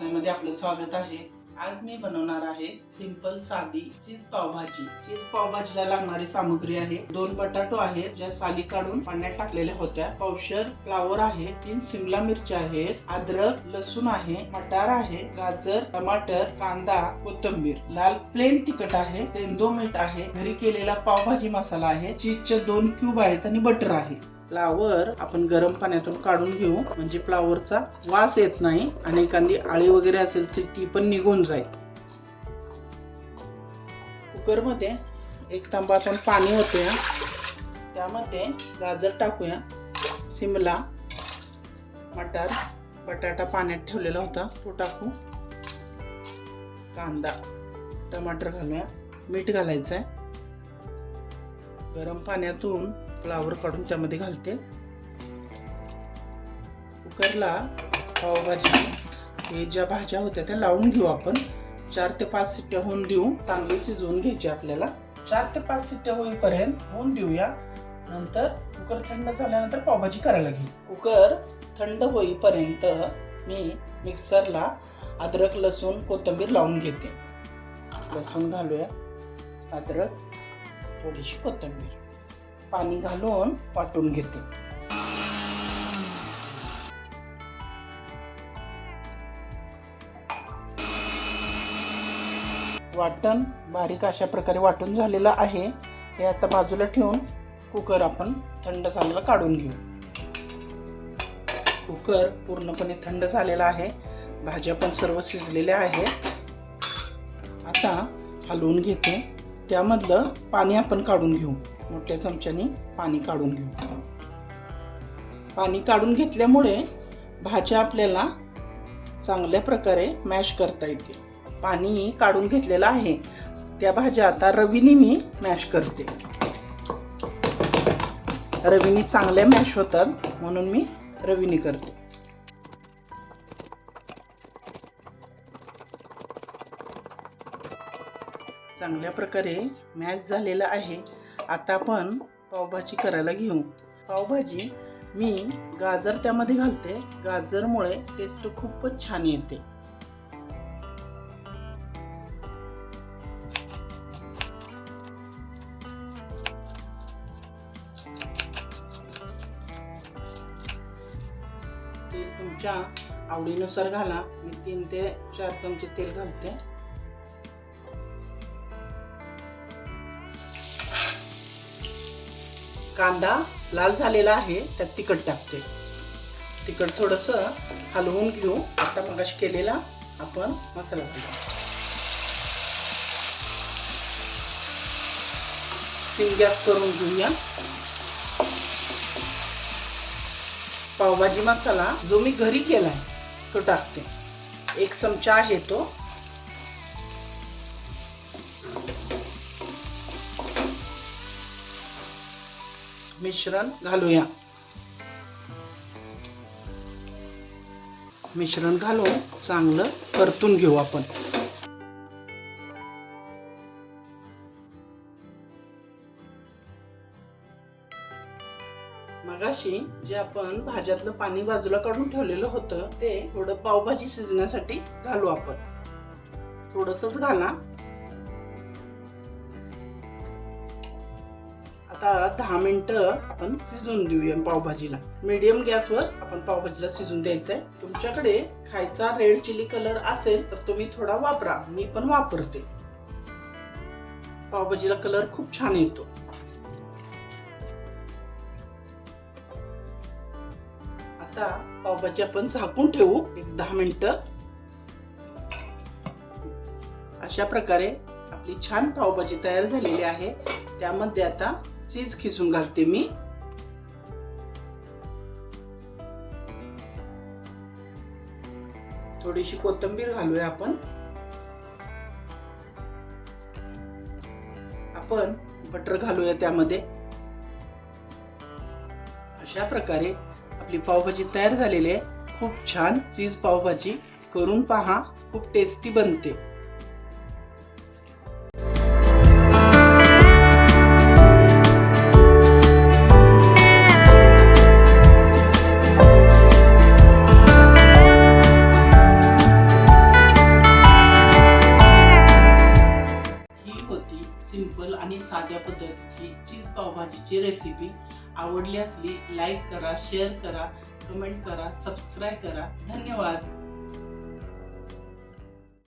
व्यवसायामध्ये आपलं स्वागत आहे। आज मी बनवणार आहे सिंपल साधी चीज पावभाजी। चीज पावभाजीला लागणारी सामग्री आहे 2 बटाटो आहेत ज्या साली काढून पाण्यात टाकलेल्या होत्या, पावशेर फ्लावर आहे, 3 शिमला मिरची आहेत, अद्रक लसूण आहे, मटार आहे, गाजर, टमाटर, कांदा, कोथिंबीर, लाल प्लेन तिखट आहे, सेंधव मीठ आहे, घरी केलेला पावभाजी मसाला आहे, चीजचे 2 क्यूब आहेत आणि बटर आहे। फ्लावर आपण गरम पाण्यातून काढून घेऊ म्हणजे फ्लावरचा वास येत नाही आणि एखादी आळी वगैरे असेल तर ती पण निघून जाईल। कुकर मध्ये 1 तांबा आपण पाणी ओतूया, त्यामध्ये गाजर टाकूया, शिमला, मटार, बटाटा पाण्यात ठेवलेला होता तो टाकू, कांदा, टमाटर घालूया, मीठ घालायचं आहे, गरम पाण्यातून फ्लावर काढून त्यामध्ये घालते। कुकरला पावभाजी हे ज्या भाज्या होत्या त्या लावून घेऊ आपण। 4 ते 5 शिट्ट्या होऊन देऊ, चांगली शिजवून घ्यायची आपल्याला। 4 ते 5 शिट्ट्या होईपर्यंत होऊन देऊया, नंतर कुकर थंड झाल्यानंतर पावभाजी करायला घेऊ। कुकर थंड होईपर्यंत मी मिक्सरला अद्रक लसूण कोथिंबीर लावून घेते। लसूण घालूया, अद्रक, थोडीशी कोथिंबीर, पाणी घालून वाटून घेते। वाटण बारीक अशा प्रकारे वाटून झालेलं आहे। हे आता बाजूला ठेवून कुकर आपण थंड झालेला काढून घेऊ। कुकर पूर्णपणे थंड झालेला आहे, भाज्या पण सर्व शिजलेल्या आहेत। आता हलवून घेते, त्यामधलं पाणी आपण काढून घेऊ, मोठ्या चमच्याने पाणी काढून घेऊ। पाणी काढून घेतल्यामुळे भाज्या आपल्याला चांगल्या प्रकारे मॅश करता येतील। पाणी काढून घेतलेलं आहे, त्या भाज्या आता रवीने मी मॅश करते। रवीने चांगल्या मॅश होतात म्हणून मी रवीने करते। चांगल्या प्रकारे मॅश झालेलं आहे। आता आपण पावभाजी करायला घेऊ। पावभाजी मी गाजर त्यामध्ये घालते, गाजरमुळे टेस्ट खूपच छान येते। तेल तुमच्या आवडीनुसार घाला, मी 3 ते 4 चमचे तेल घालते। कांदा लाल झालेला आहे, त्यात तिखट टाकते, तिखट थोडंसं हलवून घेऊ। आता मगाशी केलेला आपण मसाला घालू, सिम गॅस करून घेऊया। पावभाजी मसाला जो मी घरी केलाय तो टाकते, 1 चमचा आहे तो। मिश्रण घालूया, मिश्रण घालून चांगलं परतून घेऊ आपण। मगाशी जे आपण भाज्यातलं पाणी बाजूला काढून ठेवलेलं होतं ते थोडं पावभाजी शिजण्यासाठी घालू आपण, थोडंसंच घाला। आता 10 मिनिटं आपण शिजून देऊया पावभाजीला। मीडियम गॅसवर आपण पावभाजीला शिजून द्यायचंय। तुमच्याकडे खायचा रेड चिली कलर असेल तर तुम्ही थोडा वापरा, मी पण वापरते। पावभाजीला कलर खूप छान येतो। आता पावभाजी आपण झाकून ठेवू 10 मिनिटं। अशा प्रकारे आपली छान पावभाजी तयार झालेली आहे। त्यामध्ये आता चीज खिसून घालते मी। थोडीशी कोथिंबीर घालूया आपण। आपण बटर घालूया त्यामध्ये। अशा प्रकारे आपली पावभाजी तयार झालेली आहे। खूप छान चीज पावभाजी करून पहा, खूप टेस्टी बनते। सिंपल आणि साध्या पद्धतीची चीज पावभाजीची रेसिपी आवडली असली लाईक करा, शेअर करा, कमेंट करा, सबस्क्राईब करा. धन्यवाद.